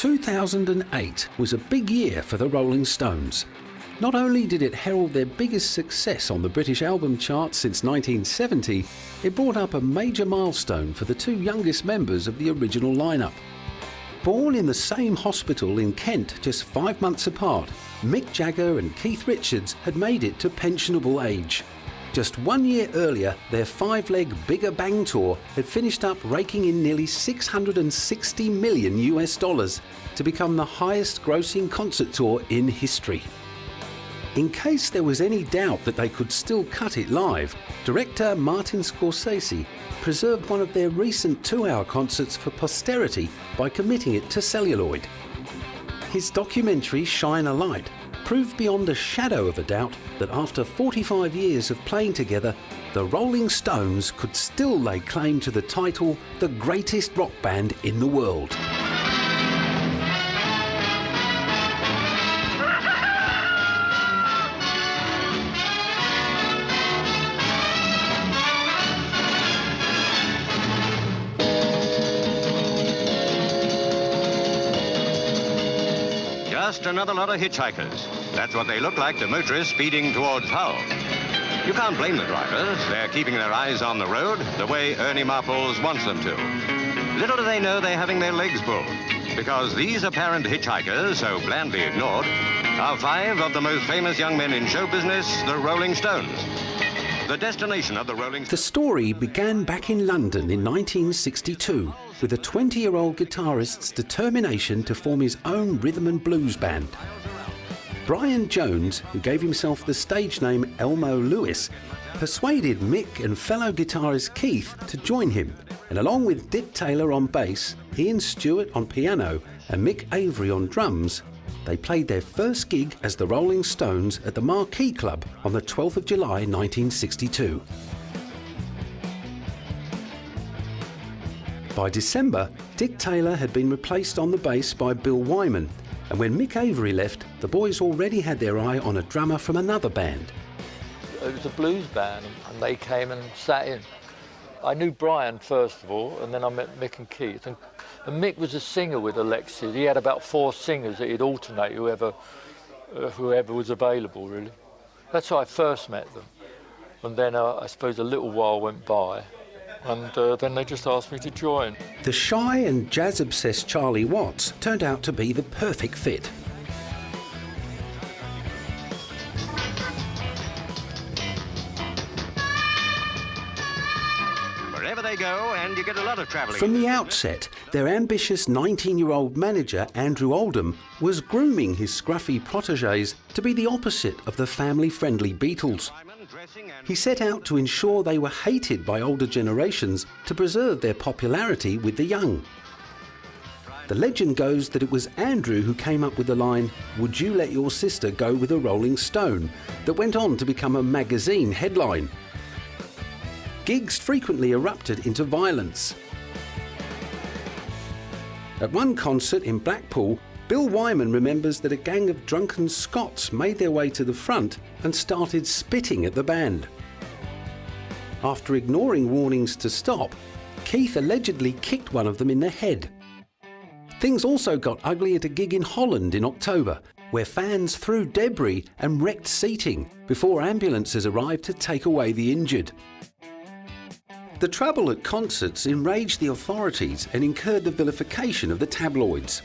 2008 was a big year for the Rolling Stones. Not only did it herald their biggest success on the British album chart since 1970, it brought up a major milestone for the two youngest members of the original lineup. Born in the same hospital in Kent just 5 months apart, Mick Jagger and Keith Richards had made it to pensionable age. Just 1 year earlier, their five-leg Bigger Bang tour had finished up raking in nearly $660 million to become the highest-grossing concert tour in history. In case there was any doubt that they could still cut it live, director Martin Scorsese preserved one of their recent 2-hour concerts for posterity by committing it to celluloid. His documentary Shine a Light proved beyond a shadow of a doubt that after 45 years of playing together, the Rolling Stones could still lay claim to the title the greatest rock band in the world. Just another lot of hitchhikers. That's what they look like to motorists speeding towards Hull. You can't blame the drivers. They're keeping their eyes on the road the way Ernie Marples wants them to. Little do they know they're having their legs pulled, because these apparent hitchhikers, so blandly ignored, are 5 of the most famous young men in show business, the Rolling Stones. The destination of the Rolling Stones. The story began back in London in 1962 with a 20-year-old guitarist's determination to form his own rhythm and blues band. Brian Jones, who gave himself the stage name Elmo Lewis, persuaded Mick and fellow guitarist Keith to join him, and along with Dick Taylor on bass, Ian Stewart on piano and Mick Avery on drums, they played their first gig as the Rolling Stones at the Marquee Club on the 12th of July 1962. By December, Dick Taylor had been replaced on the bass by Bill Wyman, and when Mick Avery left, the boys already had their eye on a drummer from another band. It was a blues band, and they came and sat in. I knew Brian first of all, and then I met Mick and Keith. And Mick was a singer with Alexis. He had about 4 singers that he'd alternate whoever was available, really. That's how I first met them. And then I suppose a little while went by, and then they just asked me to join. The shy and jazz-obsessed Charlie Watts turned out to be the perfect fit. Wherever they go, and you get a lot of travelling. From the outset, their ambitious 19-year-old manager, Andrew Oldham, was grooming his scruffy protégés to be the opposite of the family-friendly Beatles. He set out to ensure they were hated by older generations to preserve their popularity with the young. The legend goes that it was Andrew who came up with the line, "Would you let your sister go with a Rolling Stone?" that went on to become a magazine headline. Gigs frequently erupted into violence. At one concert in Blackpool, Bill Wyman remembers that a gang of drunken Scots made their way to the front and started spitting at the band. After ignoring warnings to stop, Keith allegedly kicked one of them in the head. Things also got ugly at a gig in Holland in October, where fans threw debris and wrecked seating before ambulances arrived to take away the injured. The trouble at concerts enraged the authorities and incurred the vilification of the tabloids.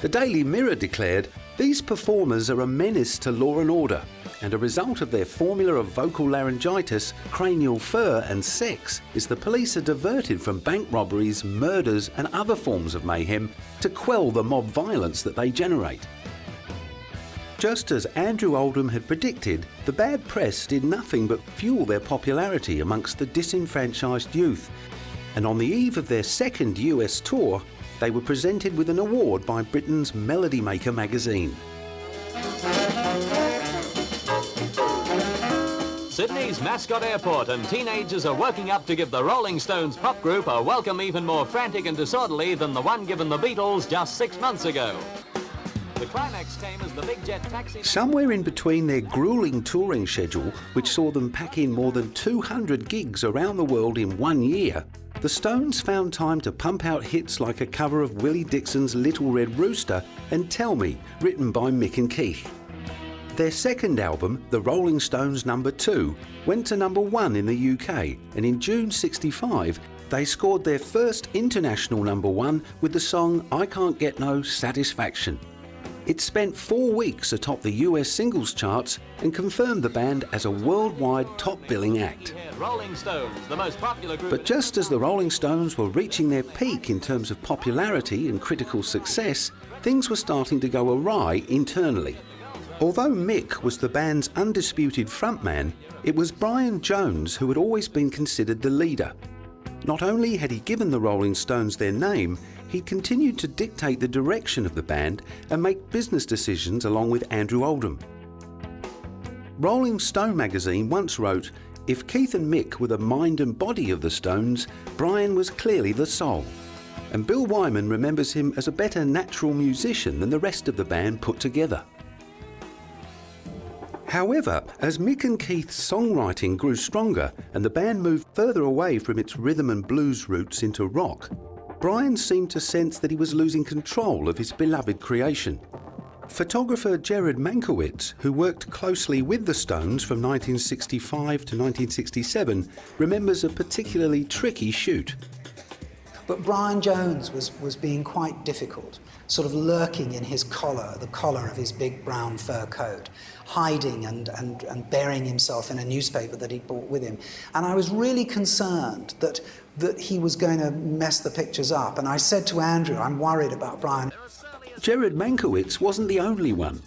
The Daily Mirror declared, "These performers are a menace to law and order, and a result of their formula of vocal laryngitis, cranial fur and sex is the police are diverted from bank robberies, murders and other forms of mayhem to quell the mob violence that they generate." Just as Andrew Oldham had predicted, the bad press did nothing but fuel their popularity amongst the disenfranchised youth, and on the eve of their second US tour, they were presented with an award by Britain's Melody Maker magazine. Sydney's Mascot Airport, and teenagers are working up to give the Rolling Stones pop group a welcome even more frantic and disorderly than the one given the Beatles just 6 months ago. The climax came as the big jet taxi... Somewhere in between their gruelling touring schedule, which saw them pack in more than 200 gigs around the world in 1 year, the Stones found time to pump out hits like a cover of Willie Dixon's Little Red Rooster and Tell Me, written by Mick and Keith. Their second album, The Rolling Stones No. 2, went to number 1 in the UK, and in June '65, they scored their first international number 1 with the song I Can't Get No Satisfaction. It spent 4 weeks atop the US singles charts and confirmed the band as a worldwide top-billing act. Rolling Stones, the most popular group. But just as the Rolling Stones were reaching their peak in terms of popularity and critical success, things were starting to go awry internally. Although Mick was the band's undisputed frontman, it was Brian Jones who had always been considered the leader. Not only had he given the Rolling Stones their name, he continued to dictate the direction of the band and make business decisions along with Andrew Oldham. Rolling Stone magazine once wrote, "If Keith and Mick were the mind and body of the Stones, Brian was clearly the soul." And Bill Wyman remembers him as a better natural musician than the rest of the band put together. However, as Mick and Keith's songwriting grew stronger and the band moved further away from its rhythm and blues roots into rock, Brian seemed to sense that he was losing control of his beloved creation. Photographer Jared Mankiewicz, who worked closely with the Stones from 1965 to 1967, remembers a particularly tricky shoot. But Brian Jones was being quite difficult, sort of lurking in his collar, the collar of his big brown fur coat, hiding and burying himself in a newspaper that he'd brought with him. And I was really concerned that he was going to mess the pictures up. And I said to Andrew, I'm worried about Brian. Jared Mankiewicz wasn't the only one.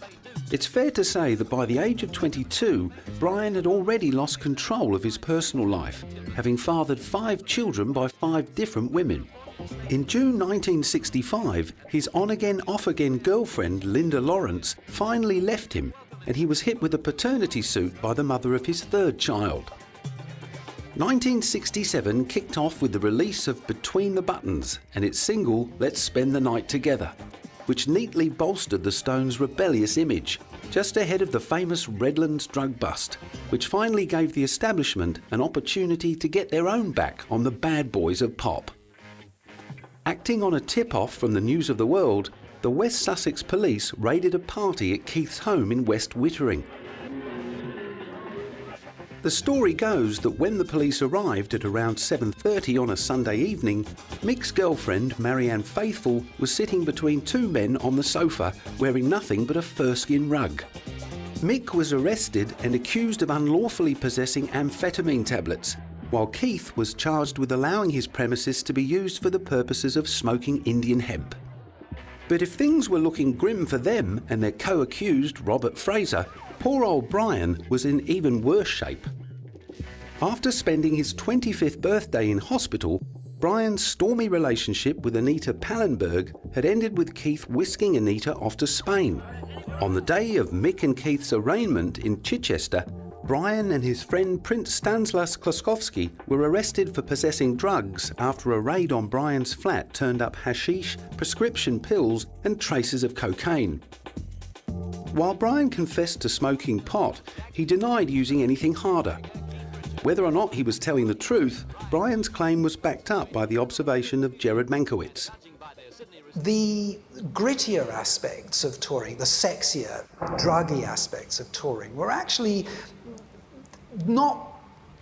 It's fair to say that by the age of 22, Brian had already lost control of his personal life, having fathered 5 children by 5 different women. In June 1965, his on-again, off-again girlfriend, Linda Lawrence, finally left him, and he was hit with a paternity suit by the mother of his 3rd child. 1967 kicked off with the release of Between the Buttons and its single Let's Spend the Night Together, which neatly bolstered the Stones' rebellious image, just ahead of the famous Redlands drug bust, which finally gave the establishment an opportunity to get their own back on the bad boys of pop. Acting on a tip-off from the News of the World, the West Sussex police raided a party at Keith's home in West Wittering. The story goes that when the police arrived at around 7:30 on a Sunday evening, Mick's girlfriend, Marianne Faithfull, was sitting between 2 men on the sofa, wearing nothing but a furskin rug. Mick was arrested and accused of unlawfully possessing amphetamine tablets, while Keith was charged with allowing his premises to be used for the purposes of smoking Indian hemp. But if things were looking grim for them and their co-accused, Robert Fraser, poor old Brian was in even worse shape. After spending his 25th birthday in hospital, Brian's stormy relationship with Anita Pallenberg had ended with Keith whisking Anita off to Spain. On the day of Mick and Keith's arraignment in Chichester, Brian and his friend Prince Stanislas Kloskowski were arrested for possessing drugs after a raid on Brian's flat turned up hashish, prescription pills and traces of cocaine. While Brian confessed to smoking pot, he denied using anything harder. Whether or not he was telling the truth, Brian's claim was backed up by the observation of Jared Mankiewicz. The grittier aspects of touring, the sexier, druggy aspects of touring, were actually not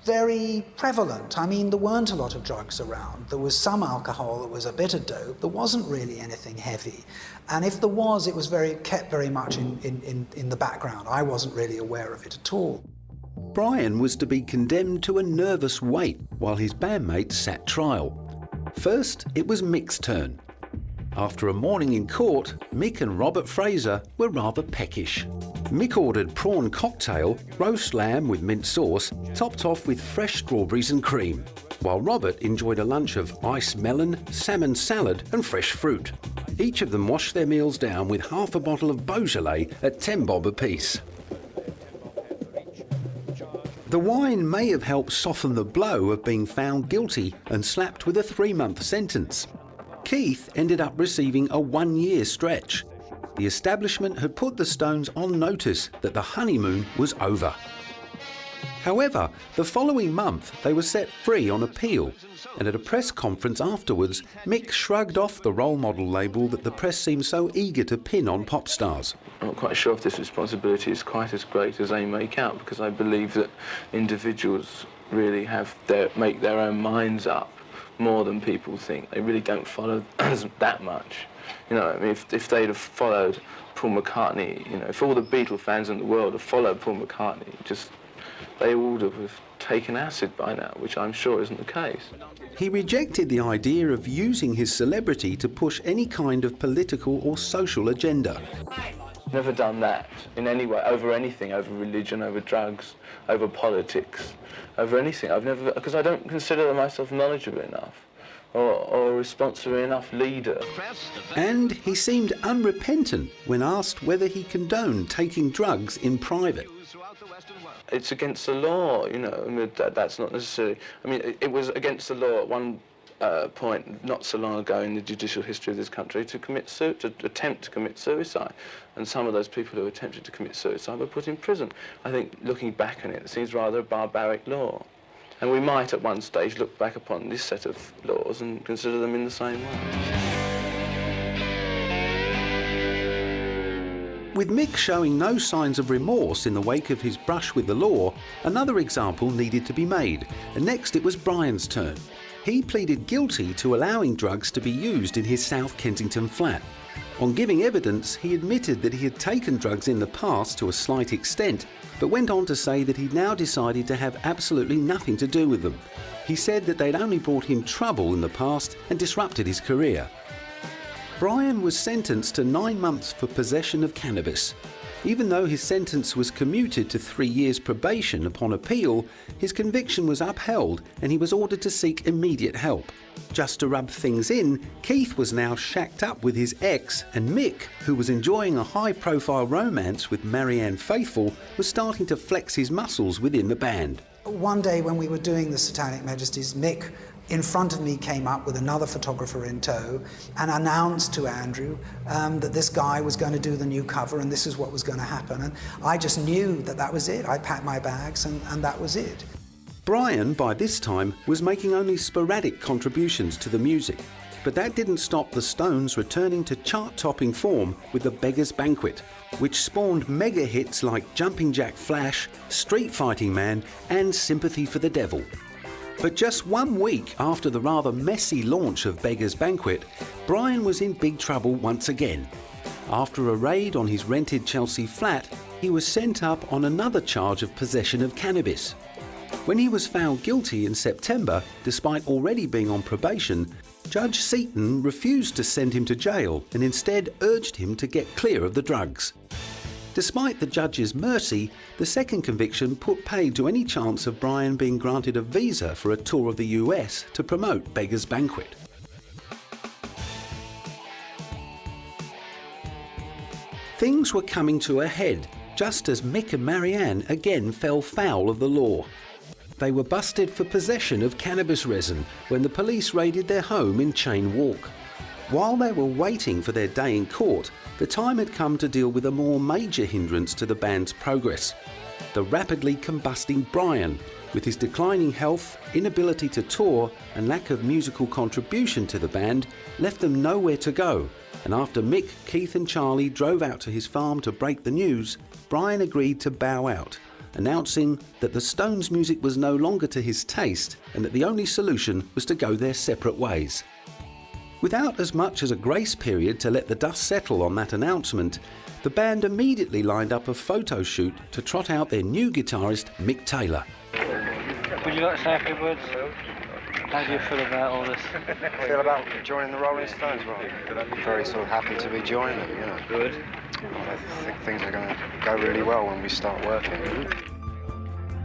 very prevalent. I mean, there weren't a lot of drugs around. There was some alcohol, there was a bit of dope, there wasn't really anything heavy. And if there was, it was kept very much in the background. I wasn't really aware of it at all. Brian was to be condemned to a nervous wait while his bandmates sat trial. First, it was Mick's turn. After a morning in court, Mick and Robert Fraser were rather peckish. Mick ordered prawn cocktail, roast lamb with mint sauce, topped off with fresh strawberries and cream, while Robert enjoyed a lunch of ice melon, salmon salad and fresh fruit. Each of them washed their meals down with half a bottle of Beaujolais at 10 bob apiece. The wine may have helped soften the blow of being found guilty and slapped with a 3-month sentence. Keith ended up receiving a 1-year stretch. The establishment had put the Stones on notice that the honeymoon was over. However, the following month they were set free on appeal, and at a press conference afterwards, Mick shrugged off the role model label that the press seemed so eager to pin on pop stars. I'm not quite sure if this responsibility is quite as great as they make out, because I believe that individuals really make their own minds up more than people think. They really don't follow that much. You know, I mean, if they'd have followed Paul McCartney, you know, if all the Beatle fans in the world had followed Paul McCartney, they would have taken acid by now, which I'm sure isn't the case. He rejected the idea of using his celebrity to push any kind of political or social agenda. Never done that in any way, over anything, over religion, over drugs, over politics, over anything. I've never, because I don't consider myself knowledgeable enough or a responsible enough leader. And he seemed unrepentant when asked whether he condoned taking drugs in private. It's against the law, you know. I mean, that's not necessarily. I mean, it was against the law at one point, not so long ago in the judicial history of this country, to attempt to commit suicide. And some of those people who attempted to commit suicide were put in prison. I think, looking back on it, it seems rather a barbaric law. And we might, at one stage, look back upon this set of laws and consider them in the same way. With Mick showing no signs of remorse in the wake of his brush with the law, another example needed to be made, and next it was Brian's turn. He pleaded guilty to allowing drugs to be used in his South Kensington flat. On giving evidence, he admitted that he had taken drugs in the past to a slight extent, but went on to say that he'd now decided to have absolutely nothing to do with them. He said that they'd only brought him trouble in the past and disrupted his career. Brian was sentenced to 9 months for possession of cannabis. Even though his sentence was commuted to 3 years probation upon appeal, his conviction was upheld and he was ordered to seek immediate help. Just to rub things in, Keith was now shacked up with his ex, and Mick, who was enjoying a high-profile romance with Marianne Faithfull, was starting to flex his muscles within the band. One day when we were doing the Satanic Majesties, Mick in front of me came up with another photographer in tow and announced to Andrew that this guy was going to do the new cover and this is what was going to happen. And I just knew that that was it. I packed my bags and that was it. Brian, by this time, was making only sporadic contributions to the music, but that didn't stop the Stones returning to chart-topping form with The Beggar's Banquet, which spawned mega hits like Jumping Jack Flash, Street Fighting Man and Sympathy for the Devil. But just 1 week after the rather messy launch of Beggar's Banquet, Brian was in big trouble once again. After a raid on his rented Chelsea flat, he was sent up on another charge of possession of cannabis. When he was found guilty in September, despite already being on probation, Judge Seaton refused to send him to jail and instead urged him to get clear of the drugs. Despite the judge's mercy, the second conviction put paid to any chance of Brian being granted a visa for a tour of the US to promote Beggar's Banquet. Things were coming to a head, just as Mick and Marianne again fell foul of the law. They were busted for possession of cannabis resin when the police raided their home in Cheyne Walk. While they were waiting for their day in court, the time had come to deal with a more major hindrance to the band's progress. The rapidly combusting Brian, with his declining health, inability to tour and lack of musical contribution to the band, left them nowhere to go. And after Mick, Keith and Charlie drove out to his farm to break the news, Brian agreed to bow out, announcing that the Stones' music was no longer to his taste and that the only solution was to go their separate ways. Without as much as a grace period to let the dust settle on that announcement, the band immediately lined up a photo shoot to trot out their new guitarist, Mick Taylor. Would you like to say a few words? How do you feel about all this? I feel about joining the Rolling Stones? Well, I'm very sort of happy to be joining them, you know. Good. I think things are going to go really well when we start working.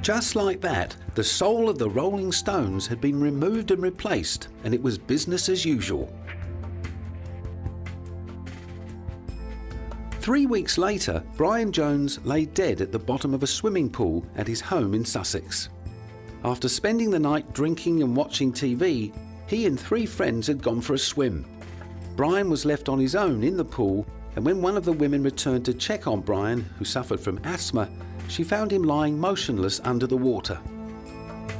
Just like that, the soul of the Rolling Stones had been removed and replaced, and it was business as usual. 3 weeks later, Brian Jones lay dead at the bottom of a swimming pool at his home in Sussex. After spending the night drinking and watching TV, he and 3 friends had gone for a swim. Brian was left on his own in the pool, and when one of the women returned to check on Brian, who suffered from asthma, she found him lying motionless under the water.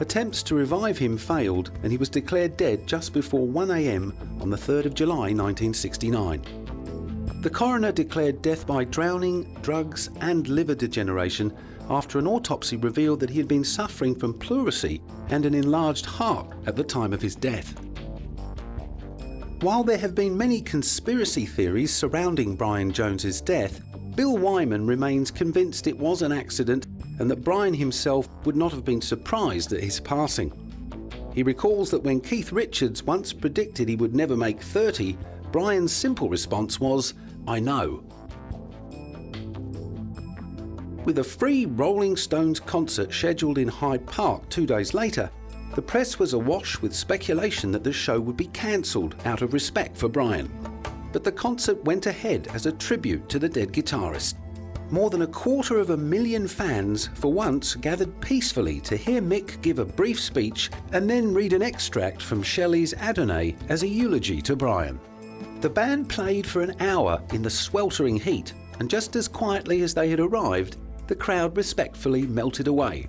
Attempts to revive him failed, and he was declared dead just before 1 a.m. on the 3rd of July 1969. The coroner declared death by drowning, drugs and liver degeneration after an autopsy revealed that he had been suffering from pleurisy and an enlarged heart at the time of his death. While there have been many conspiracy theories surrounding Brian Jones's death, Bill Wyman remains convinced it was an accident and that Brian himself would not have been surprised at his passing. He recalls that when Keith Richards once predicted he would never make 30, Brian's simple response was, "I know." With a free Rolling Stones concert scheduled in Hyde Park 2 days later, the press was awash with speculation that the show would be cancelled out of respect for Brian. But the concert went ahead as a tribute to the dead guitarist. More than 250,000 fans for once gathered peacefully to hear Mick give a brief speech and then read an extract from Shelley's Adonai as a eulogy to Brian. The band played for an hour in the sweltering heat, and just as quietly as they had arrived, the crowd respectfully melted away.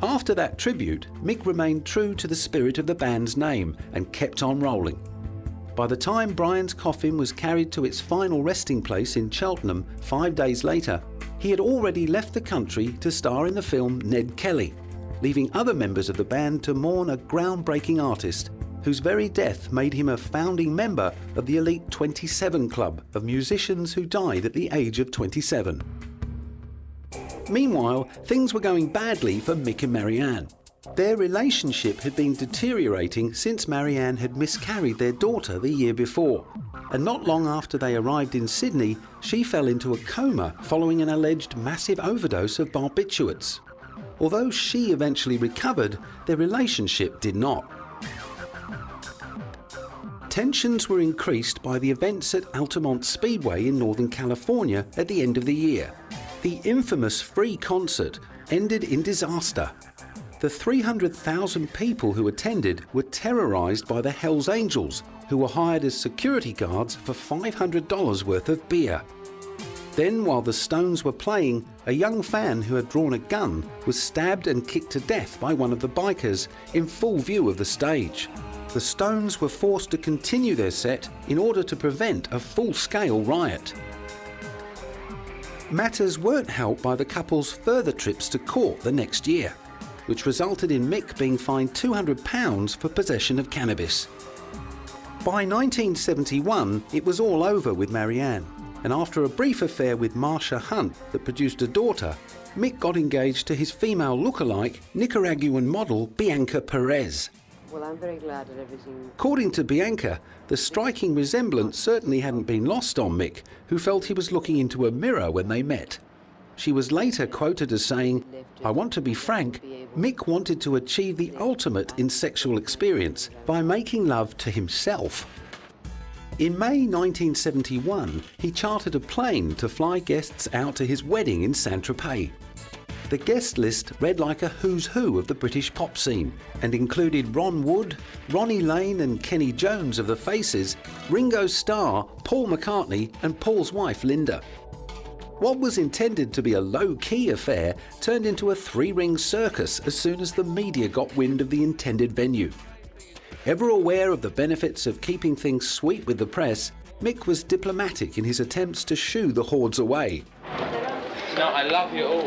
After that tribute, Mick remained true to the spirit of the band's name and kept on rolling. By the time Brian's coffin was carried to its final resting place in Cheltenham 5 days later, he had already left the country to star in the film Ned Kelly, leaving other members of the band to mourn a groundbreaking artist whose very death made him a founding member of the elite 27 club of musicians who died at the age of 27. Meanwhile, things were going badly for Mick and Marianne. Their relationship had been deteriorating since Marianne had miscarried their daughter the year before, and not long after they arrived in Sydney, she fell into a coma following an alleged massive overdose of barbiturates. Although she eventually recovered, their relationship did not. Tensions were increased by the events at Altamont Speedway in Northern California at the end of the year. The infamous free concert ended in disaster. The 300,000 people who attended were terrorised by the Hells Angels, who were hired as security guards for $500 worth of beer. Then, while the Stones were playing, a young fan who had drawn a gun was stabbed and kicked to death by one of the bikers in full view of the stage. The Stones were forced to continue their set in order to prevent a full-scale riot. Matters weren't helped by the couple's further trips to court the next year, which resulted in Mick being fined £200 for possession of cannabis. By 1971, it was all over with Marianne, and after a brief affair with Marsha Hunt that produced a daughter, Mick got engaged to his female lookalike, Nicaraguan model Bianca Perez. Well, I'm very glad that everything... According to Bianca, the striking resemblance certainly hadn't been lost on Mick, who felt he was looking into a mirror when they met. She was later quoted as saying, "I want to be frank, Mick wanted to achieve the ultimate in sexual experience by making love to himself." In May 1971, he chartered a plane to fly guests out to his wedding in Saint-Tropez. The guest list read like a who's who of the British pop scene and included Ron Wood, Ronnie Lane and Kenny Jones of the Faces, Ringo Starr, Paul McCartney and Paul's wife Linda. What was intended to be a low-key affair turned into a three-ring circus as soon as the media got wind of the intended venue. Ever aware of the benefits of keeping things sweet with the press, Mick was diplomatic in his attempts to shoo the hordes away. No, I love you all,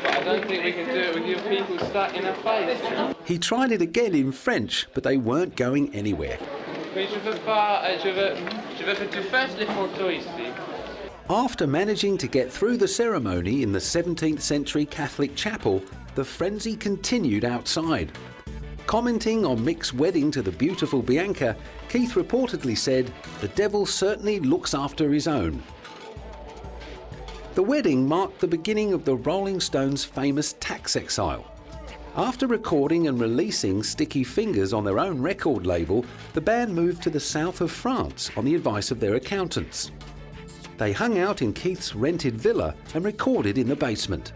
but I don't think we can do it with you people stuck in our face. He tried it again in French, but they weren't going anywhere. After managing to get through the ceremony in the 17th century Catholic chapel, the frenzy continued outside. Commenting on Mick's wedding to the beautiful Bianca, Keith reportedly said, "The devil certainly looks after his own." The wedding marked the beginning of the Rolling Stones' famous tax exile. After recording and releasing Sticky Fingers on their own record label, the band moved to the south of France on the advice of their accountants. They hung out in Keith's rented villa and recorded in the basement.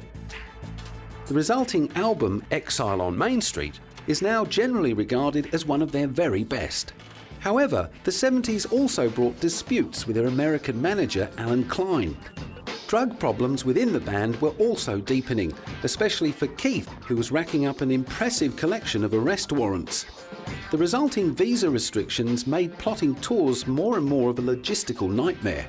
The resulting album, Exile on Main Street, is now generally regarded as one of their very best. However, the 70s also brought disputes with their American manager, Alan Klein. Drug problems within the band were also deepening, especially for Keith, who was racking up an impressive collection of arrest warrants. The resulting visa restrictions made plotting tours more and more of a logistical nightmare.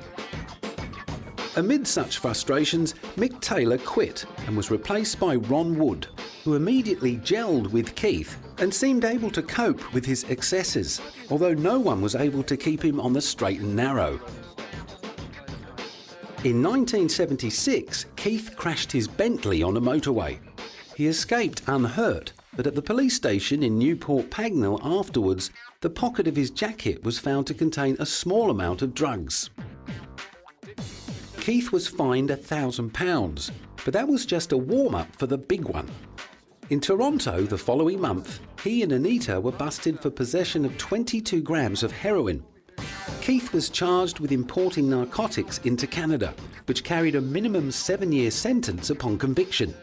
Amid such frustrations, Mick Taylor quit and was replaced by Ron Wood, who immediately gelled with Keith and seemed able to cope with his excesses, although no one was able to keep him on the straight and narrow. In 1976, Keith crashed his Bentley on a motorway. He escaped unhurt, but at the police station in Newport Pagnell afterwards, the pocket of his jacket was found to contain a small amount of drugs. Keith was fined £1,000, but that was just a warm-up for the big one. In Toronto the following month, he and Anita were busted for possession of 22 grams of heroin. Keith was charged with importing narcotics into Canada, which carried a minimum 7-year sentence upon conviction.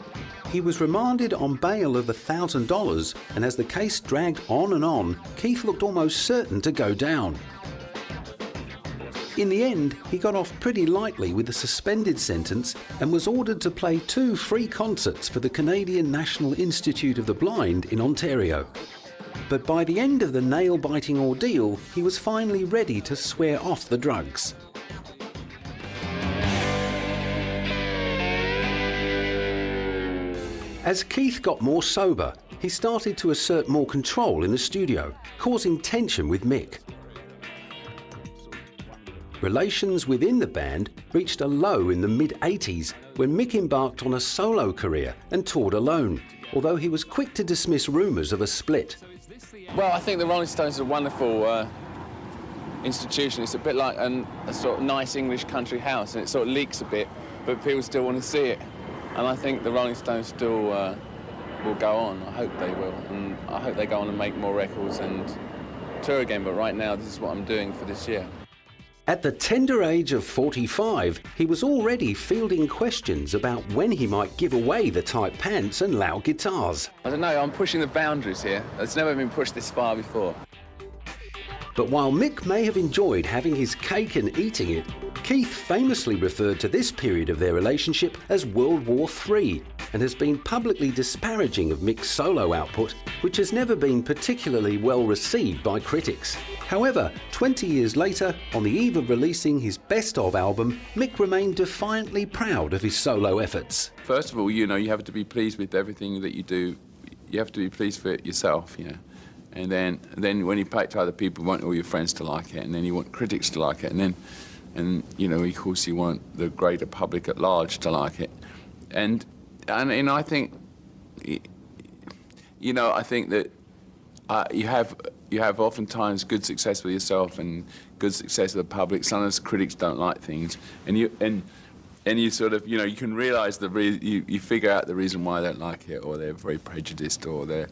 He was remanded on bail of $1,000, and as the case dragged on and on, Keith looked almost certain to go down. In the end, he got off pretty lightly with a suspended sentence and was ordered to play 2 free concerts for the Canadian National Institute of the Blind in Ontario. But by the end of the nail-biting ordeal, he was finally ready to swear off the drugs. As Keith got more sober, he started to assert more control in the studio, causing tension with Mick. Relations within the band reached a low in the mid-80s when Mick embarked on a solo career and toured alone, although he was quick to dismiss rumours of a split. Well, I think the Rolling Stones are a wonderful institution. It's a bit like a sort of nice English country house, and it sort of leaks a bit, but people still want to see it. And I think the Rolling Stones still will go on. I hope they will, and I hope they go on and make more records and tour again, but right now this is what I'm doing for this year. At the tender age of 45, he was already fielding questions about when he might give away the tight pants and loud guitars. I don't know, I'm pushing the boundaries here. It's never been pushed this far before. But while Mick may have enjoyed having his cake and eating it, Keith famously referred to this period of their relationship as World War III and has been publicly disparaging of Mick's solo output, which has never been particularly well received by critics. However, 20 years later, on the eve of releasing his Best Of album, Mick remained defiantly proud of his solo efforts. First of all, you know, you have to be pleased with everything that you do. You have to be pleased with it yourself, you know. And then when you play it to other people, you want all your friends to like it, and then you want critics to like it, and you know, of course, you want the greater public at large to like it. And I think, you know, I think that you have oftentimes good success with yourself and good success with the public. Sometimes critics don't like things, and you sort of, you know, you can realise you figure out the reason why they don't like it, or they're very prejudiced, or they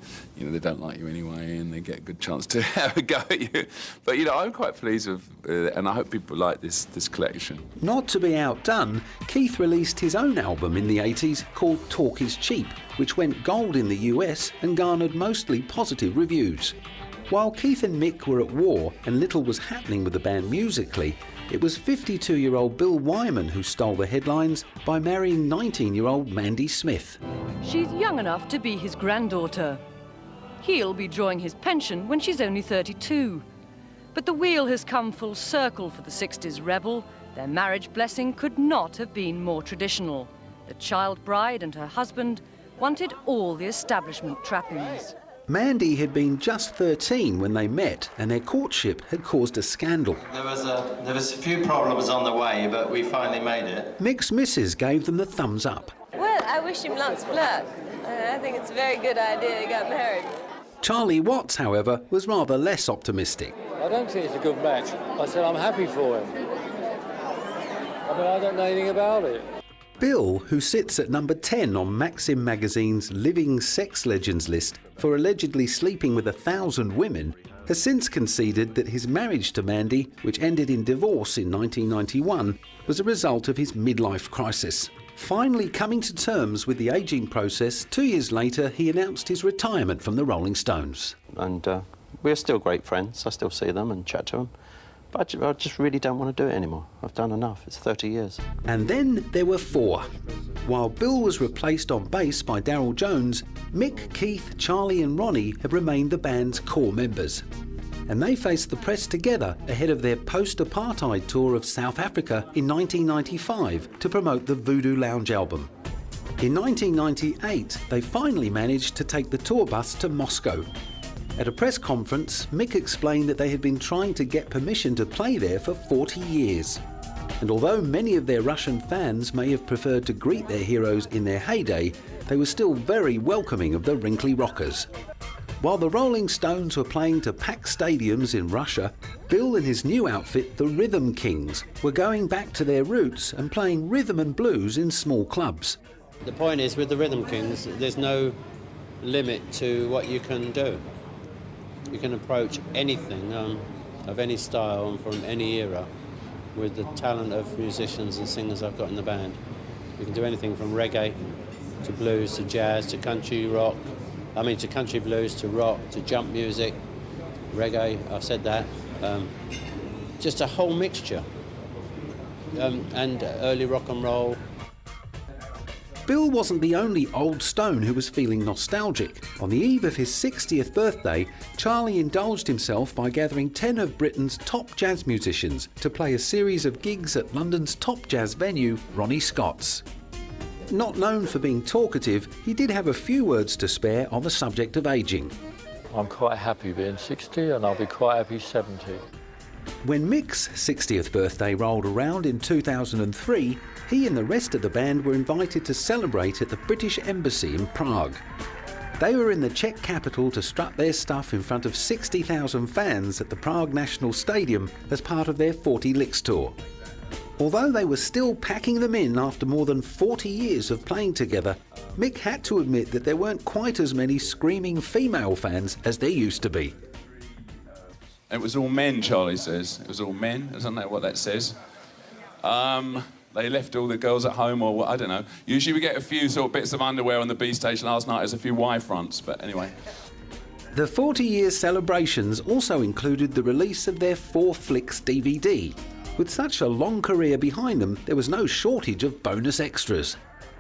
don't like you anyway, and they get a good chance to have a go at you. But you know, I'm quite pleased with it, and I hope people like this collection. Not to be outdone, Keith released his own album in the 80s called Talk Is Cheap, which went gold in the US and garnered mostly positive reviews. While Keith and Mick were at war and little was happening with the band musically, it was 52-year-old Bill Wyman who stole the headlines by marrying 19-year-old Mandy Smith. She's young enough to be his granddaughter. He'll be drawing his pension when she's only 32. But the wheel has come full circle for the 60s rebel. Their marriage blessing could not have been more traditional. The child bride and her husband wanted all the establishment trappings. Mandy had been just 13 when they met, and their courtship had caused a scandal. There was a few problems on the way, but we finally made it. Mick's missus gave them the thumbs up. Well, I wish him lots of luck. I think it's a very good idea he got married. Charlie Watts, however, was rather less optimistic. I don't think it's a good match. I said I'm happy for him. I mean, I don't know anything about it. Bill, who sits at number 10 on Maxim magazine's Living Sex Legends list for allegedly sleeping with 1,000 women, has since conceded that his marriage to Mandy, which ended in divorce in 1991, was a result of his midlife crisis. Finally coming to terms with the ageing process, 2 years later he announced his retirement from the Rolling Stones. And we're still great friends. I still see them and chat to them. I just really don't want to do it anymore. I've done enough. It's 30 years. And then there were four. While Bill was replaced on bass by Darryl Jones, Mick, Keith, Charlie and Ronnie have remained the band's core members. And they faced the press together ahead of their post-apartheid tour of South Africa in 1995 to promote the Voodoo Lounge album. In 1998, they finally managed to take the tour bus to Moscow. At a press conference, Mick explained that they had been trying to get permission to play there for 40 years. And although many of their Russian fans may have preferred to greet their heroes in their heyday, they were still very welcoming of the wrinkly rockers. While the Rolling Stones were playing to packed stadiums in Russia, Bill and his new outfit, the Rhythm Kings, were going back to their roots and playing rhythm and blues in small clubs. The point is, with the Rhythm Kings, there's no limit to what you can do. You can approach anything of any style and from any era with the talent of musicians and singers I've got in the band. You can do anything from reggae to blues to jazz to country rock, to country blues to rock to jump music, reggae, I've said that. Just a whole mixture. And early rock and roll. Bill wasn't the only old Stone who was feeling nostalgic. On the eve of his 60th birthday, Charlie indulged himself by gathering 10 of Britain's top jazz musicians to play a series of gigs at London's top jazz venue, Ronnie Scott's. Not known for being talkative, he did have a few words to spare on the subject of ageing. I'm quite happy being 60 and I'll be quite happy 70. When Mick's 60th birthday rolled around in 2003, he and the rest of the band were invited to celebrate at the British Embassy in Prague. They were in the Czech capital to strut their stuff in front of 60,000 fans at the Prague National Stadium as part of their 40 Licks tour. Although they were still packing them in after more than 40 years of playing together, Mick had to admit that there weren't quite as many screaming female fans as there used to be. It was all men, Charlie says. It was all men. Isn't that what that says? They left all the girls at home, or I don't know. Usually we get a few sort of bits of underwear on the B stage. Last night there's a few Y fronts, but anyway. The 40-year celebrations also included the release of their 4 Flicks DVD. With such a long career behind them, there was no shortage of bonus extras.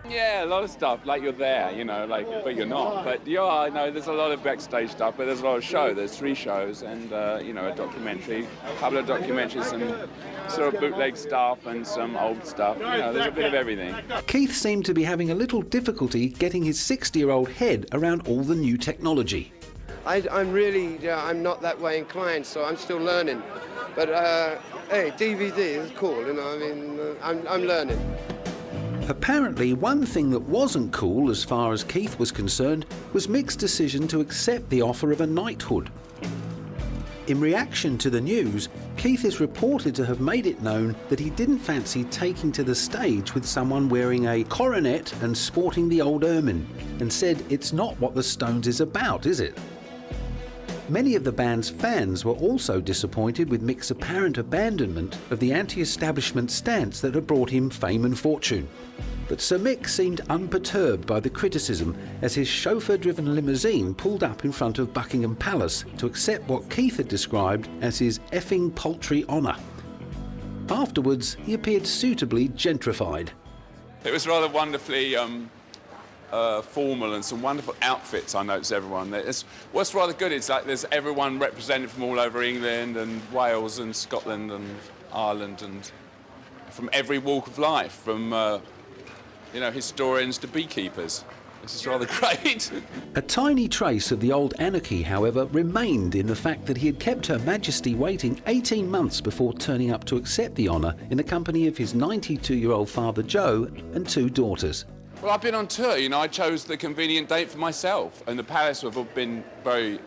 Yeah, a lot of stuff, like you're there, but you're not. But there's a lot of backstage stuff, but there's a lot of show. There's 3 shows and, a documentary, a couple of documentaries, some sort of bootleg stuff and some old stuff. There's a bit of everything. Keith seemed to be having a little difficulty getting his 60-year-old head around all the new technology. I'm not that way inclined, so I'm still learning. But, hey, DVD is cool, I'm learning. Apparently, one thing that wasn't cool as far as Keith was concerned was Mick's decision to accept the offer of a knighthood. In reaction to the news, Keith is reported to have made it known that he didn't fancy taking to the stage with someone wearing a coronet and sporting the old ermine, and said it's not what the Stones is about, is it? Many of the band's fans were also disappointed with Mick's apparent abandonment of the anti-establishment stance that had brought him fame and fortune. But Sir Mick seemed unperturbed by the criticism as his chauffeur-driven limousine pulled up in front of Buckingham Palace to accept what Keith had described as his effing paltry honour. Afterwards, he appeared suitably gentrified. It was rather wonderfully formal and some wonderful outfits, I noticed everyone. What's rather good is like there's everyone represented from all over England and Wales and Scotland and Ireland and from every walk of life, from historians to beekeepers. This is rather great. A tiny trace of the old anarchy, however, remained in the fact that he had kept Her Majesty waiting 18 months before turning up to accept the honour in the company of his 92-year-old father Joe and 2 daughters. Well, I've been on tour, I chose the convenient date for myself, and the Palace have been very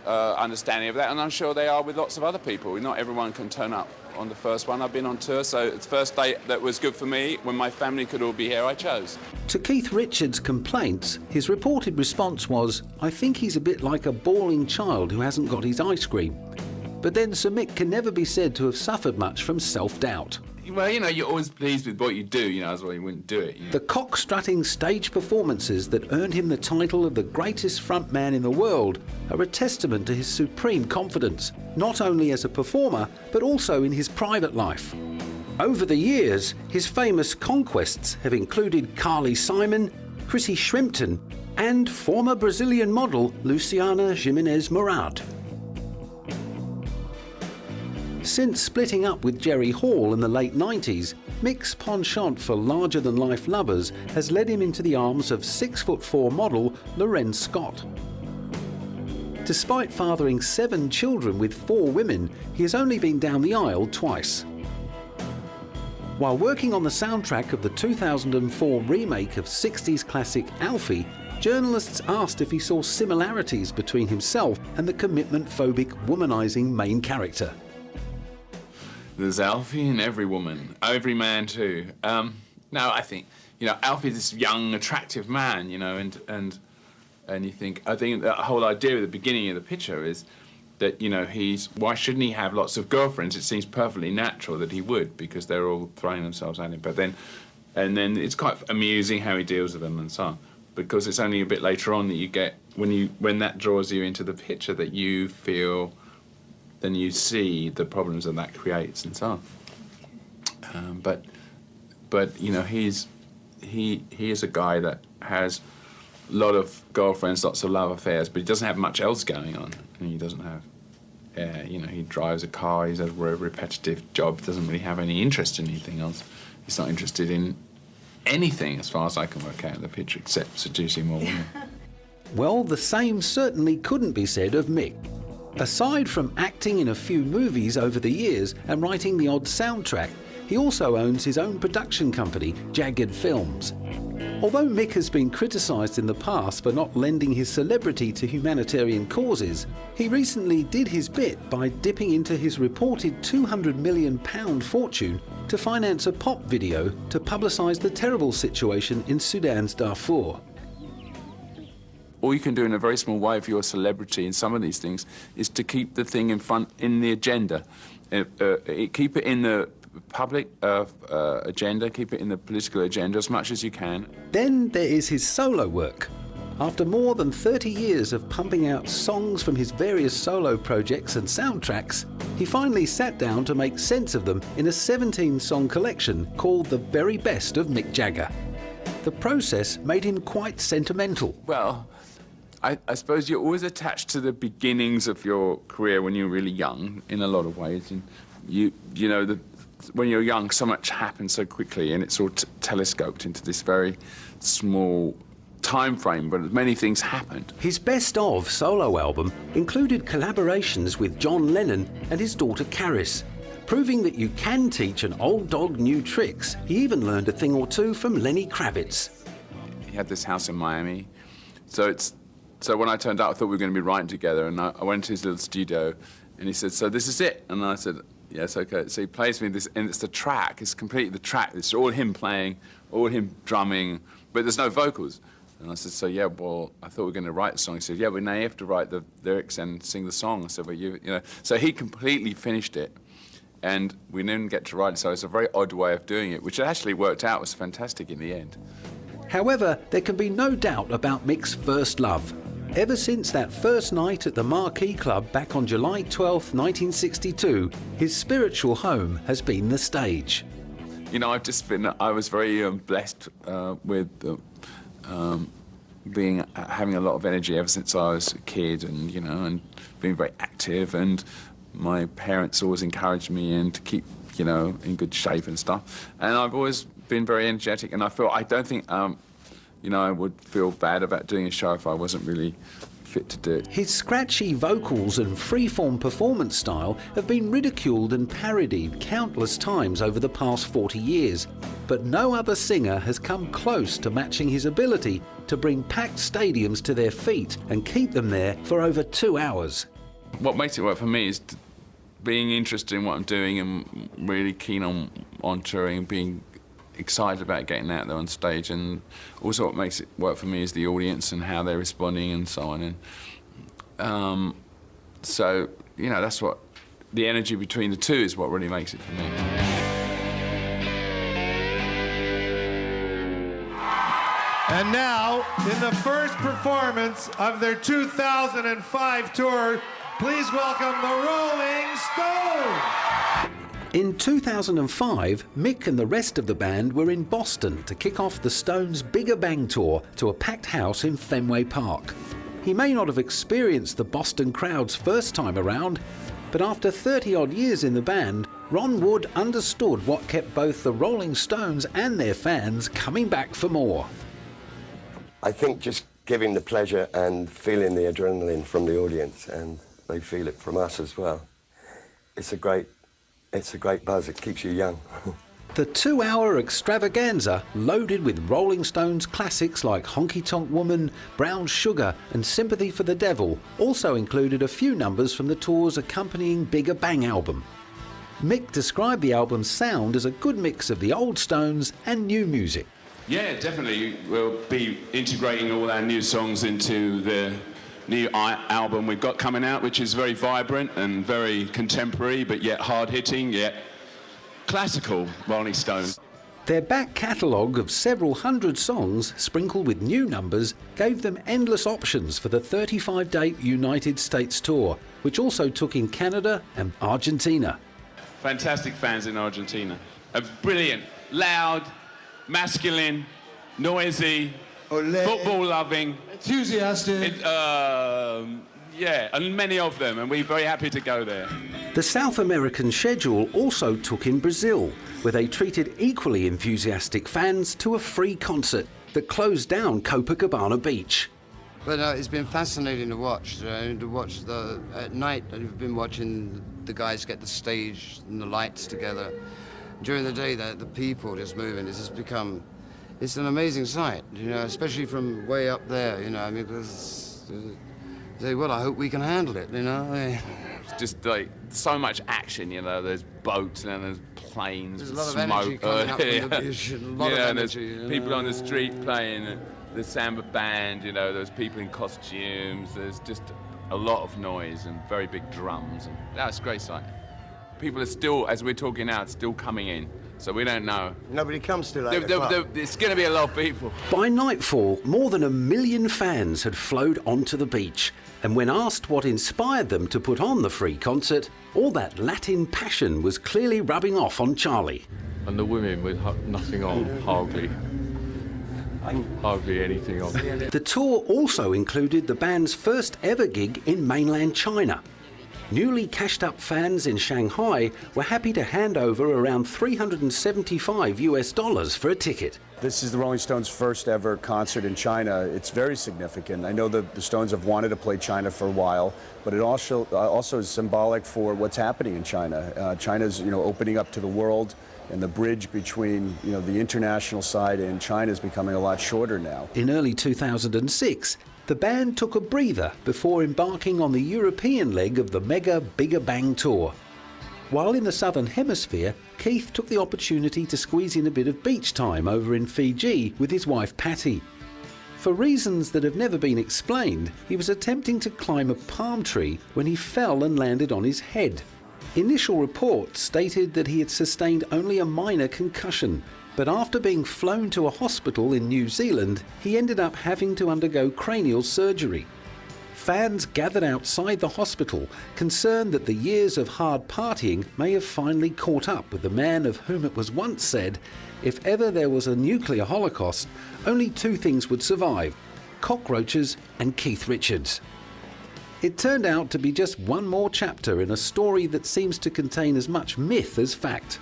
understanding of that, and I'm sure they are with lots of other people. Not everyone can turn up on the first one. I've been on tour, so it's the first date that was good for me, when my family could all be here, I chose. To Keith Richards' complaints, his reported response was, "I think he's a bit like a bawling child who hasn't got his ice cream." But then Sir Mick can never be said to have suffered much from self-doubt. Well, you know, you're always pleased with what you do, you know, otherwise you wouldn't do it. You know? The cock-strutting stage performances that earned him the title of the greatest frontman in the world are a testament to his supreme confidence, not only as a performer, but also in his private life. Over the years, his famous conquests have included Carly Simon, Chrissy Shrimpton, and former Brazilian model Luciana Gimenez Morad. Since splitting up with Jerry Hall in the late 90s, Mick's penchant for larger-than-life lovers has led him into the arms of 6'4" model Loren Scott. Despite fathering 7 children with 4 women, he has only been down the aisle twice. While working on the soundtrack of the 2004 remake of 60s classic Alfie, journalists asked if he saw similarities between himself and the commitment-phobic, womanising main character. There's Alfie in every woman, every man too. No, I think, you know, Alfie's this young, attractive man, you know, and you think, I think the whole idea at the beginning of the picture is that, you know, why shouldn't he have lots of girlfriends? It seems perfectly natural that he would, because they're all throwing themselves at him. But then, and then it's quite amusing how he deals with them and so on, because it's only a bit later on that you get, when that draws you into the picture, that you feel, then you see the problems that creates and so on. But you know, he is a guy that has a lot of girlfriends, lots of love affairs, but he doesn't have much else going on. And he doesn't have, you know, he drives a car, he's a repetitive job, doesn't really have any interest in anything else. He's not interested in anything, as far as I can work out in the picture, except seducing more women. Well, the same certainly couldn't be said of Mick. Aside from acting in a few movies over the years and writing the odd soundtrack, he also owns his own production company, Jagged Films. Although Mick has been criticised in the past for not lending his celebrity to humanitarian causes, he recently did his bit by dipping into his reported £200 million fortune to finance a pop video to publicise the terrible situation in Sudan's Darfur. All you can do in a very small way for your celebrity in some of these things is to keep the thing in the agenda. Keep it in the public agenda, keep it in the political agenda as much as you can. Then there is his solo work. After more than 30 years of pumping out songs from his various solo projects and soundtracks, he finally sat down to make sense of them in a 17-song collection called The Very Best of Mick Jagger. The process made him quite sentimental. Well, I suppose you're always attached to the beginnings of your career when you're really young, in a lot of ways. And you know, when you're young, so much happens so quickly, and it's all telescoped into this very small time frame, but many things happened. His best of solo album included collaborations with John Lennon and his daughter Karis. Proving that you can teach an old dog new tricks, he even learned a thing or two from Lenny Kravitz. He had this house in Miami, so when I turned out, I thought we were going to be writing together, and I went to his little studio, and he said, "So this is it?" And I said, "Yes, okay." So he plays me this, and it's the track. It's completely the track. It's all him playing, all him drumming, but there's no vocals. And I said, "So yeah, well, I thought we were going to write a song." He said, "Yeah, but now you have to write the lyrics and sing the song." I said, "Well, you know." So he completely finished it, and we didn't get to write it. So it's a very odd way of doing it, which actually worked out. It was fantastic in the end. However, there can be no doubt about Mick's first love. Ever since that first night at the Marquee Club back on July 12th, 1962, his spiritual home has been the stage. You know, I was very blessed with having a lot of energy ever since I was a kid, and, you know, and being very active, and my parents always encouraged me and to keep, you know, in good shape and stuff. And I've always been very energetic, and I don't think, you know, I would feel bad about doing a show if I wasn't really fit to do it. His scratchy vocals and freeform performance style have been ridiculed and parodied countless times over the past 40 years, but no other singer has come close to matching his ability to bring packed stadiums to their feet and keep them there for over 2 hours. What makes it work for me is being interested in what I'm doing and really keen on touring and being excited about getting out there on stage, and also what makes it work for me is the audience and how they're responding and so on. And so, you know, that's what the energy between the two is what really makes it for me. And now, in the first performance of their 2005 tour, please welcome the Rolling Stones. In 2005, Mick and the rest of the band were in Boston to kick off the Stones' Bigger Bang tour to a packed house in Fenway Park. He may not have experienced the Boston crowds first time around, but after 30-odd years in the band, Ron Wood understood what kept both the Rolling Stones and their fans coming back for more. I think just giving the pleasure and feeling the adrenaline from the audience, and they feel it from us as well. It's a great buzz. It keeps you young. The 2-hour extravaganza, loaded with Rolling Stones classics like Honky Tonk Woman, Brown Sugar and Sympathy for the Devil, also included a few numbers from the tour's accompanying Bigger Bang album. Mick described the album's sound as a good mix of the old Stones and new music. Yeah, definitely. We'll be integrating all our new songs into the new album we've got coming out, which is very vibrant and very contemporary, but yet hard-hitting, yet classical Rolling Stones. Their back catalogue of several hundred songs, sprinkled with new numbers, gave them endless options for the 35-date United States tour, which also took in Canada and Argentina. Fantastic fans in Argentina. Brilliant, loud, masculine, noisy, football-loving, enthusiastic. Yeah, and many of them, and we're very happy to go there. The South American schedule also took in Brazil, where they treated equally enthusiastic fans to a free concert that closed down Copacabana Beach. But it's been fascinating to watch. At night, I've been watching the guys get the stage and the lights together. During the day, the people just moving. It's just become, it's an amazing sight, you know, especially from way up there, you know. I mean, because well, I hope we can handle it, you know. It's just like so much action, you know. There's boats and there's planes. There's a lot smoke. of energy coming up from the beach. A lot of energy. There's people on the street playing the samba band, you know. There's people in costumes. There's just a lot of noise and very big drums. And that's a great sight. People are still, as we're talking now, still coming in. So we don't know. Nobody comes till 8 o'clock. It's going to be a lot of people. By nightfall, more than 1 million fans had flowed onto the beach. And when asked what inspired them to put on the free concert, all that Latin passion was clearly rubbing off on Charlie. And the women with nothing on, hardly anything on. The tour also included the band's first ever gig in mainland China. Newly cashed up fans in Shanghai were happy to hand over around $375 for a ticket. This is the Rolling Stones' first ever concert in China. It's very significant. I know the Stones have wanted to play China for a while, but it also is symbolic for what's happening in China. China's, you know, opening up to the world, and the bridge between, you know, the international side and China is becoming a lot shorter now. In early 2006, the band took a breather before embarking on the European leg of the mega Bigger Bang tour. While in the Southern Hemisphere, Keith took the opportunity to squeeze in a bit of beach time over in Fiji with his wife Patty. For reasons that have never been explained, he was attempting to climb a palm tree when he fell and landed on his head. Initial reports stated that he had sustained only a minor concussion, but after being flown to a hospital in New Zealand, he ended up having to undergo cranial surgery. Fans gathered outside the hospital, concerned that the years of hard partying may have finally caught up with the man of whom it was once said, if ever there was a nuclear holocaust, only two things would survive: cockroaches and Keith Richards. It turned out to be just one more chapter in a story that seems to contain as much myth as fact.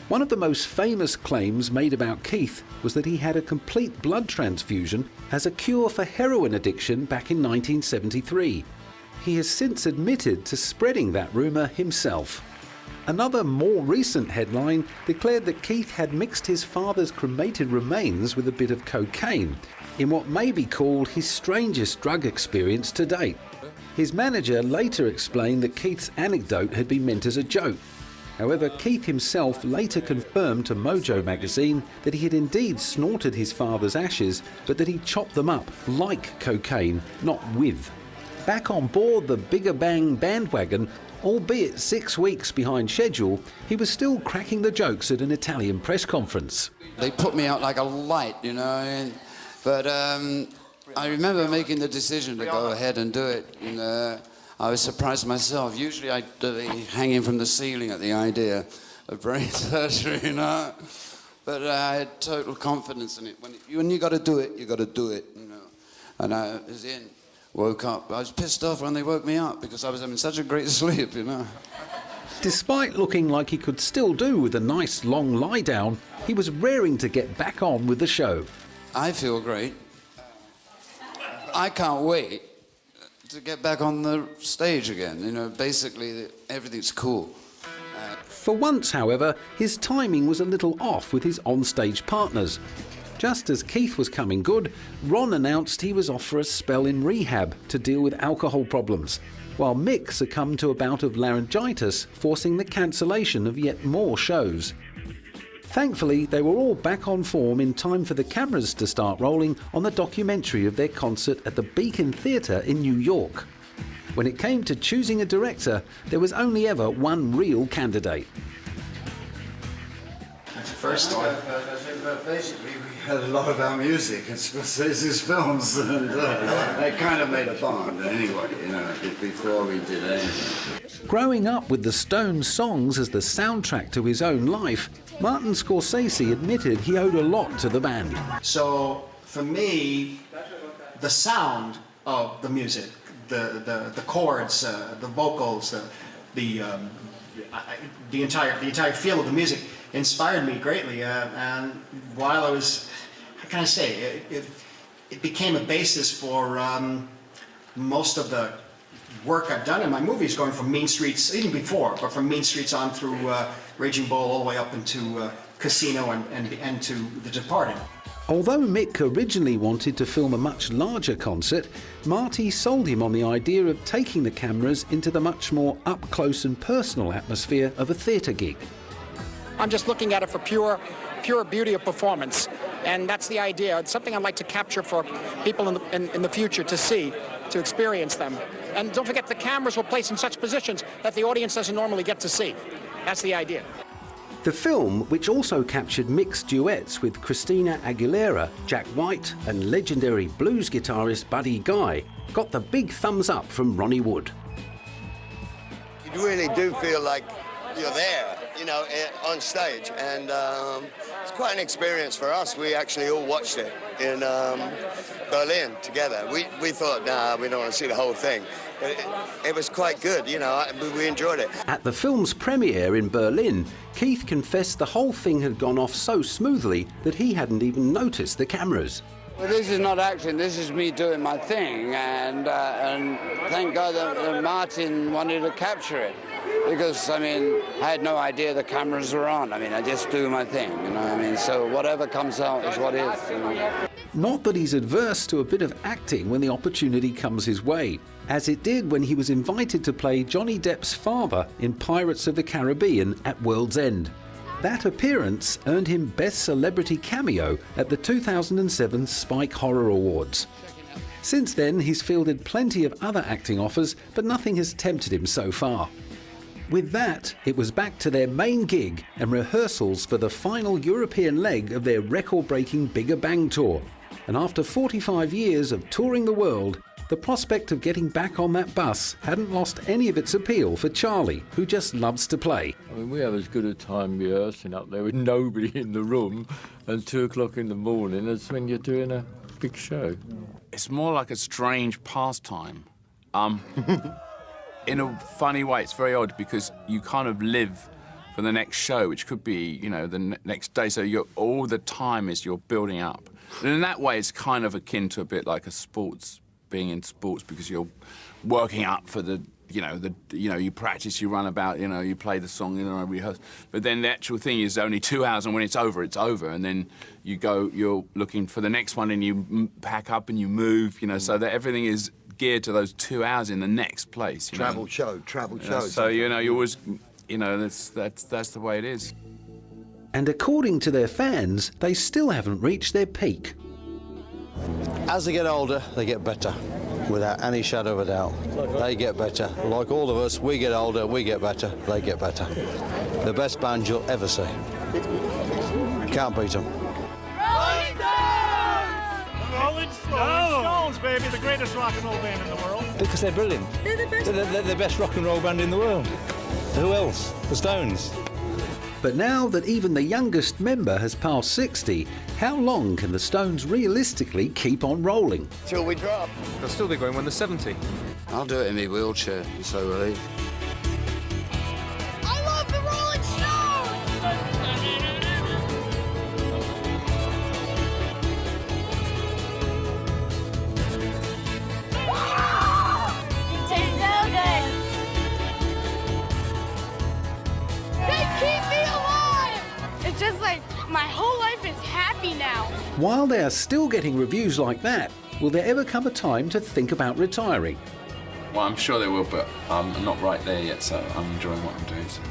One of the most famous claims made about Keith was that he had a complete blood transfusion as a cure for heroin addiction back in 1973. He has since admitted to spreading that rumour himself. Another more recent headline declared that Keith had mixed his father's cremated remains with a bit of cocaine in what may be called his strangest drug experience to date. His manager later explained that Keith's anecdote had been meant as a joke. However, Keith himself later confirmed to Mojo magazine that he had indeed snorted his father's ashes, but that he chopped them up like cocaine, not with. Back on board the Bigger Bang bandwagon, albeit 6 weeks behind schedule, he was still cracking the jokes at an Italian press conference. They put me out like a light, you know, and But I remember making the decision to go ahead and do it. And, I was surprised myself. Usually I'd be hanging from the ceiling at the idea of brain surgery, you know. But I had total confidence in it. When you got to do it, you got to do it, you know. And I was in, woke up. I was pissed off when they woke me up because I was having such a great sleep, you know. Despite looking like he could still do with a nice long lie down, he was raring to get back on with the show. I feel great. I can't wait to get back on the stage again. You know, basically everything's cool. For once, however, his timing was a little off with his on-stage partners. Just as Keith was coming good, Ron announced he was off for a spell in rehab to deal with alcohol problems, while Mick succumbed to a bout of laryngitis, forcing the cancellation of yet more shows. Thankfully, they were all back on form in time for the cameras to start rolling on the documentary of their concert at the Beacon Theatre in New York. When it came to choosing a director, there was only ever one real candidate. First time, basically, we had a lot of our music in Scorsese's films, and they kind of made a bond anyway, you know, before we did anything. Growing up with the Stones songs as the soundtrack to his own life, Martin Scorsese admitted he owed a lot to the band. So, for me, the sound of the music, the chords, the vocals, the entire feel of the music inspired me greatly. And while I was, how can I say, it became a basis for most of the work I've done in my movies, going from Mean Streets, even before, but from Mean Streets on through Raging Bull all the way up into Casino and to The Departed. Although Mick originally wanted to film a much larger concert, Marty sold him on the idea of taking the cameras into the much more up-close and personal atmosphere of a theatre gig. I'm just looking at it for pure beauty of performance, and that's the idea. It's something I'd like to capture for people in the future to see, to experience them. And don't forget, the cameras were placed in such positions that the audience doesn't normally get to see. That's the idea. The film, which also captured Mick's duets with Christina Aguilera, Jack White and legendary blues guitarist Buddy Guy, got the big thumbs up from Ronnie Wood. You really do feel like you're there, you know, on stage, and it's quite an experience for us. We actually all watched it in Berlin together. We thought, nah, we don't want to see the whole thing. But it was quite good, you know, we enjoyed it. At the film's premiere in Berlin, Keith confessed the whole thing had gone off so smoothly that he hadn't even noticed the cameras. Well, this is not acting, this is me doing my thing, and thank God that Martin wanted to capture it. Because, I mean, I had no idea the cameras were on. I mean, I just do my thing, you know what I mean? So whatever comes out is what is, you know. Not that he's adverse to a bit of acting when the opportunity comes his way, as it did when he was invited to play Johnny Depp's father in Pirates of the Caribbean at World's End. That appearance earned him Best Celebrity Cameo at the 2007 Spike Horror Awards. Since then, he's fielded plenty of other acting offers, but nothing has tempted him so far. With that, it was back to their main gig and rehearsals for the final European leg of their record-breaking Bigger Bang tour. And after 45 years of touring the world, the prospect of getting back on that bus hadn't lost any of its appeal for Charlie, who just loves to play. I mean, we have as good a time rehearsing up there with nobody in the room and 2 o'clock in the morning as when you're doing a big show. It's more like a strange pastime. In a funny way, it's very odd because you kind of live for the next show, which could be, you know, the next day. So all the time is you're building up. And in that way, it's kind of akin to a bit like being in sports, because you're working up for you practice, you run about, you know, you play the song, you know, rehearse. But then the actual thing is only 2 hours, and when it's over, and then you're looking for the next one, and you pack up and you move, you know, so that everything is geared to those 2 hours in the next place. Travel show. So, you know, you always, you know, that's the way it is. And according to their fans, they still haven't reached their peak. As they get older, they get better, without any shadow of a doubt. They get better. Like all of us, we get older, we get better, they get better. The best band you'll ever see. Can't beat them. Rolling Stones! Rolling Stones, baby, the greatest rock and roll band in the world. Because they're brilliant. They're the best. They're the best rock and roll band in the world. Who else? The Stones. But now that even the youngest member has passed 60, how long can the Stones realistically keep on rolling? Till we drop. They'll still be going when they're 70. I'll do it in my wheelchair, so will he. I love the Rolling Stones! It tastes so good. They keep me alive! It's just like my whole life is happy now. While they are still getting reviews like that, will there ever come a time to think about retiring? Well, I'm sure they will, but I'm not right there yet, so I'm enjoying what I'm doing. So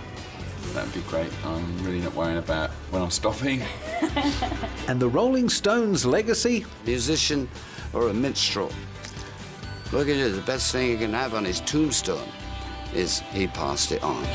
that'd be great. I'm really not worrying about when I'm stopping. And the Rolling Stones' legacy? Musician or a minstrel. Look at it, the best thing you can have on his tombstone is he passed it on.